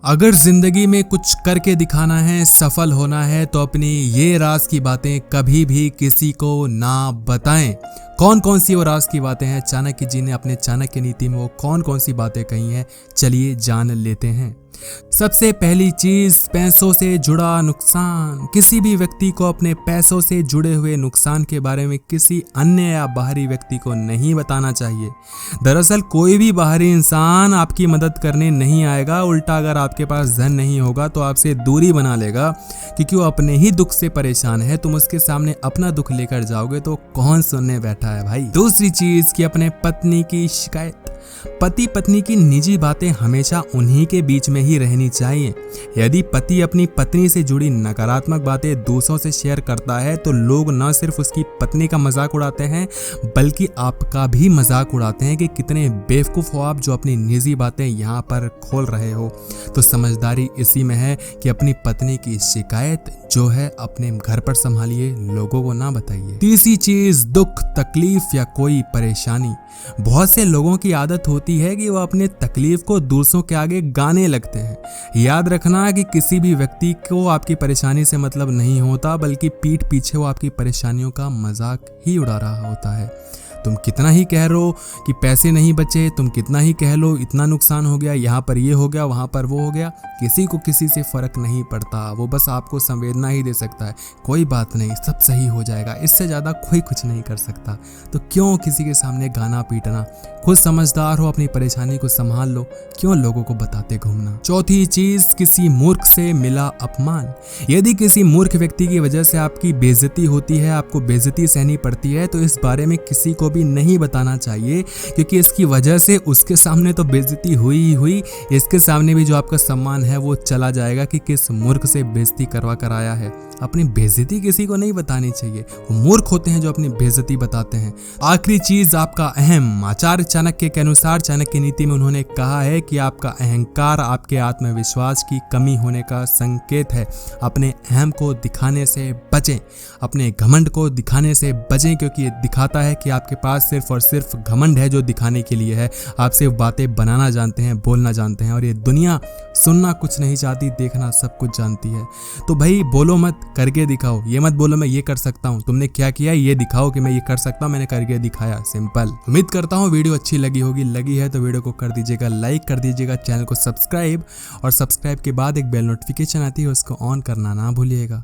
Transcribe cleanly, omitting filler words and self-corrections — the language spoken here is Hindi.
अगर जिंदगी में कुछ करके दिखाना है, सफल होना है, तो अपनी ये राज की बातें कभी भी किसी को ना बताएं। कौन कौन सी वो राज की बातें हैं, चाणक्य जी ने अपने चाणक्य नीति में वो कौन कौन सी बातें कही हैं, चलिए जान लेते हैं। सबसे पहली चीज, पैसों से जुड़ा नुकसान। किसी भी व्यक्ति को अपने पैसों से जुड़े हुए नुकसान के बारे में किसी अन्य या बाहरी व्यक्ति को नहीं बताना चाहिए। दरअसल कोई भी बाहरी इंसान आपकी मदद करने नहीं आएगा, उल्टा अगर आपके पास धन नहीं होगा तो आपसे दूरी बना लेगा, क्योंकि वो अपने ही दुख से परेशान है। तुम उसके सामने अपना दुख लेकर जाओगे तो कौन सुनने बैठा है भाई। दूसरी चीज कि अपने पत्नी की शिकायत। पति पत्नी की निजी बातें हमेशा उन्हीं के बीच में ही रहनी चाहिए। यदि पति अपनी पत्नी से जुड़ी नकारात्मक बातें दूसरों से शेयर करता है तो लोग न सिर्फ उसकी पत्नी का मजाक उड़ाते हैं बल्कि आपका भी मजाक उड़ाते हैं कि कितने बेवकूफ हो आप जो अपनी निजी बातें यहाँ पर खोल रहे हो। तो समझदारी इसी में है कि अपनी पत्नी की शिकायत जो है अपने घर पर संभालिए, लोगों को ना बताइए। तीसरी चीज, दुख तकलीफ या कोई परेशानी। बहुत से लोगों की आदत होती है कि वह अपने तकलीफ को दूसरों के आगे गाने लगते हैं। याद रखना कि किसी भी व्यक्ति को आपकी परेशानी से मतलब नहीं होता, बल्कि पीठ पीछे वो आपकी परेशानियों का मजाक ही उड़ा रहा होता है। तुम कितना ही कह लो कि पैसे नहीं बचे, तुम कितना ही कह लो इतना नुकसान हो गया, यहाँ पर ये हो गया, वहाँ पर वो हो गया, किसी को किसी से फर्क नहीं पड़ता। वो बस आपको संवेदना ही दे सकता है, कोई बात नहीं, सब सही हो जाएगा, इससे ज़्यादा कोई कुछ नहीं कर सकता। तो क्यों किसी के सामने गाना पीटना। खुद समझदार हो, अपनी परेशानी को संभाल लो, क्यों लोगों को बताते घूमना। चौथी चीज, किसी मूर्ख से मिला अपमान। यदि किसी मूर्ख व्यक्ति की वजह से आपकी बेइज्जती होती है, आपको बेइज्जती सहनी पड़ती है, तो इस बारे में किसी को भी नहीं बताना चाहिए, क्योंकि इसकी वजह से उसके सामने तो बेइज्जती हुई ही हुई, इसके सामने भी जो आपका सम्मान है वो चला जाएगा कि किस मूर्ख से बेइज्जती करवा कर आया है। अपनी बेइज्जती किसी को नहीं बतानी चाहिए, वो मूर्ख होते हैं जो अपनी बेइज्जती बताते हैं। आखिरी चीज, आपका अहम। आचार्य चाणक्य के अनुसार चाणक्य नीति में उन्होंने कहा है कि आपका अहंकार आपके आत्मविश्वास की कमी होने का संकेत है। अपने अहम को दिखाने से बचें, अपने घमंड को दिखाने से बचें, क्योंकि ये दिखाता है कि आपके पास सिर्फ और सिर्फ घमंड है जो दिखाने के लिए है। आप सिर्फ बातें बनाना जानते हैं, बोलना जानते हैं, और ये दुनिया सुनना कुछ नहीं चाहती, देखना सब कुछ जानती है। तो भाई बोलो मत, करके दिखाओ। ये मत बोलो मैं ये कर सकता हूँ, तुमने क्या किया ये दिखाओ कि मैं ये कर सकता हूँ, मैंने करके दिखाया। सिंपल। उम्मीद करता हूँ वीडियो अच्छी लगी होगी। लगी है तो वीडियो को कर दीजिएगा लाइक, कर दीजिएगा चैनल को सब्सक्राइब, और सब्सक्राइब के बाद एक बेल नोटिफिकेशन आती है उसको ऑन करना ना भूलिएगा।